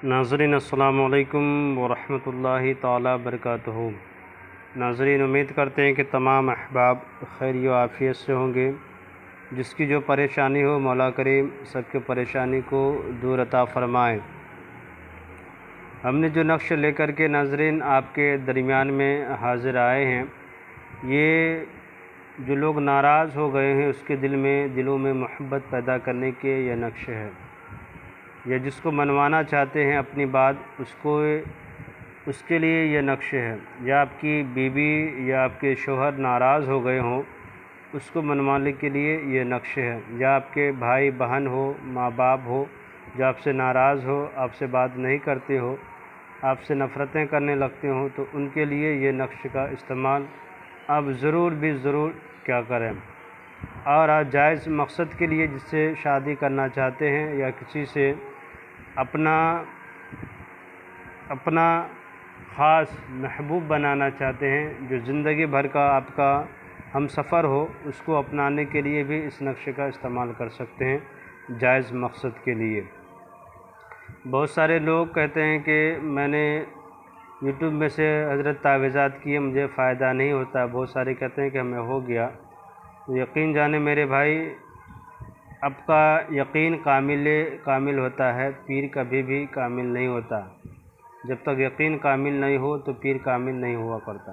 ناظرین السلام علیکم ورحمۃ اللہ تعالی وبرکاتہ۔ ناظرین، امید کرتے ہیں کہ تمام احباب خیر و عافیت سے ہوں گے۔ جس کی جو پریشانی ہو مولا کریم سب کی پریشانی کو دور عطا فرمائے۔ ہم نے جو نقش لے کر کے ناظرین آپ کے درمیان میں حاضر آئے ہیں، یہ جو لوگ ناراض ہو گئے ہیں اس کے دلوں میں محبت پیدا کرنے کے یہ نقش ہے، یا جس کو منوانا چاہتے ہیں اپنی بات اس کے لیے یہ نقش ہے، یا آپ کی بیوی یا آپ کے شوہر ناراض ہو گئے ہوں اس کو منوانے کے لیے یہ نقش ہے، یا آپ کے بھائی بہن ہو، ماں باپ ہو جو آپ سے ناراض ہو، آپ سے بات نہیں کرتے ہو، آپ سے نفرتیں کرنے لگتے ہوں، تو ان کے لیے یہ نقش کا استعمال آپ ضرور کیا کریں۔ اور آپ جائز مقصد کے لیے جس سے شادی کرنا چاہتے ہیں یا کسی سے اپنا خاص محبوب بنانا چاہتے ہیں جو زندگی بھر کا آپ کا ہم سفر ہو، اس کو اپنانے کے لیے بھی اس نقش کا استعمال کر سکتے ہیں جائز مقصد کے لیے۔ بہت سارے لوگ کہتے ہیں کہ میں نے یوٹیوب میں سے حضرت تعویذات کیے، مجھے فائدہ نہیں ہوتا۔ بہت سارے کہتے ہیں کہ ہمیں ہو گیا۔ یقین جانے میرے بھائی، آپ کا یقین کامل ہوتا ہے، پیر کبھی بھی کامل نہیں ہوتا۔ جب تک یقین کامل نہیں ہو تو پیر کامل نہیں ہوا کرتا۔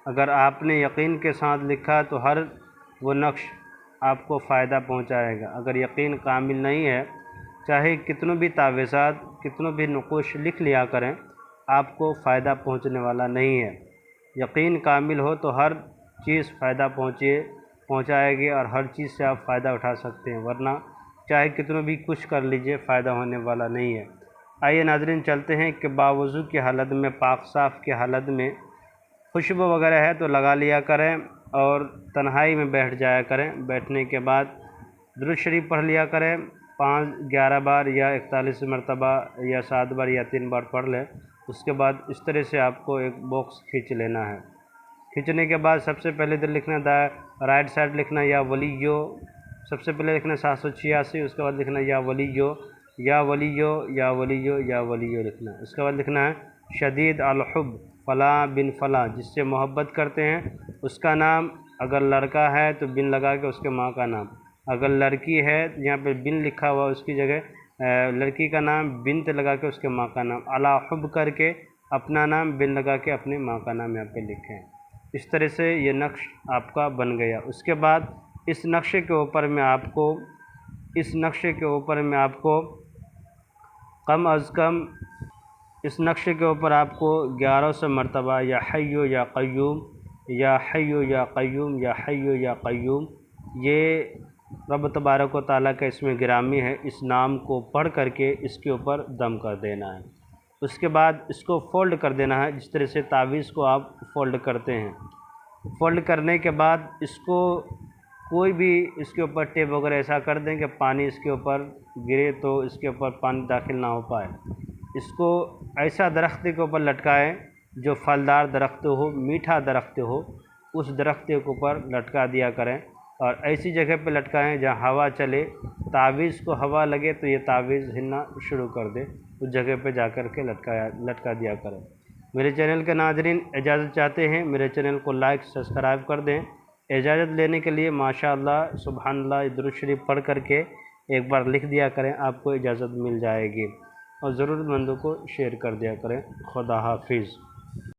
اگر آپ نے یقین کے ساتھ لکھا تو ہر وہ نقش آپ کو فائدہ پہنچائے گا۔ اگر یقین کامل نہیں ہے، چاہے کتنوں بھی تعویذات، کتنوں بھی نقوش لکھ لیا کریں، آپ کو فائدہ پہنچنے والا نہیں ہے۔ یقین کامل ہو تو ہر چیز فائدہ پہنچائے گی اور ہر چیز سے آپ فائدہ اٹھا سکتے ہیں، ورنہ چاہے کتنوں بھی کچھ کر لیجئے فائدہ ہونے والا نہیں ہے۔ آئیے ناظرین چلتے ہیں کہ باوضو کی حالت میں، پاک صاف کی حالت میں خوشبو وغیرہ ہے تو لگا لیا کریں اور تنہائی میں بیٹھ جایا کریں۔ بیٹھنے کے بعد درود شریف پڑھ لیا کریں، 11 بار یا 41 مرتبہ یا 7 بار یا 3 بار پڑھ لیں۔ اس کے بعد اس طرح سے آپ کو ایک باکس کھینچ لینا ہے۔ کھینچنے کے بعد سب سے پہلے ادھر لکھنا رائٹ سائڈ لکھنا یا ولیو، سب سے پہلے لکھنا 786، اس کے بعد لکھنا یا ولیو یا ولیو یا ولیو یا ولیو لکھنا۔ اس کے بعد لکھنا ہے شدید الحب فلاں بن فلاں، جس سے محبت کرتے ہیں اس کا نام، اگر لڑکا ہے تو بن لگا کے اس کے ماں کا نام، اگر لڑکی ہے یہاں پہ بن لکھا ہوا اس کی جگہ لڑکی کا نام بنت لگا کے اس کے ماں کا نام، علی حب کر کے اپنا نام بن لگا کے اپنی ماں کا نام یہاں پہ لکھیں۔ اس طرح سے یہ نقش آپ کا بن گیا۔ اس کے بعد اس نقشے کے اوپر میں آپ کو کم از کم اس نقشے کے اوپر آپ کو 1100 مرتبہ یا حیو یا قیوم یا حیو یا قیوم یا حیو یا قیوم، یہ رب تبارک و تعالیٰ کا اسم گرامی ہے، اس نام کو پڑھ کر کے اس کے اوپر دم کر دینا ہے۔ اس کے بعد اس کو فولڈ کر دینا ہے، جس طرح سے تعویذ کو آپ فولڈ کرتے ہیں۔ فولڈ کرنے کے بعد اس کو کوئی بھی اس کے اوپر ٹیپ وغیرہ ایسا کر دیں کہ پانی اس کے اوپر گرے تو اس کے اوپر پانی داخل نہ ہو پائے۔ اس کو ایسا درخت کے اوپر لٹکائیں جو پھلدار درخت ہو، میٹھا درخت ہو، اس درخت کے اوپر لٹکا دیا کریں، اور ایسی جگہ پہ لٹکائیں جہاں ہوا چلے، تعویذ کو ہوا لگے تو یہ تعویذ ہلنا شروع کر دے، اس جگہ پہ جا کر کے لٹکا دیا کریں۔ میرے چینل کے ناظرین اجازت چاہتے ہیں، میرے چینل کو لائک سبسکرائب کر دیں۔ اجازت لینے کے لیے ماشاءاللہ سبحان اللہ درود شریف پڑھ کر کے ایک بار لکھ دیا کریں، آپ کو اجازت مل جائے گی، اور ضرورت مندوں کو شیئر کر دیا کریں۔ خدا حافظ۔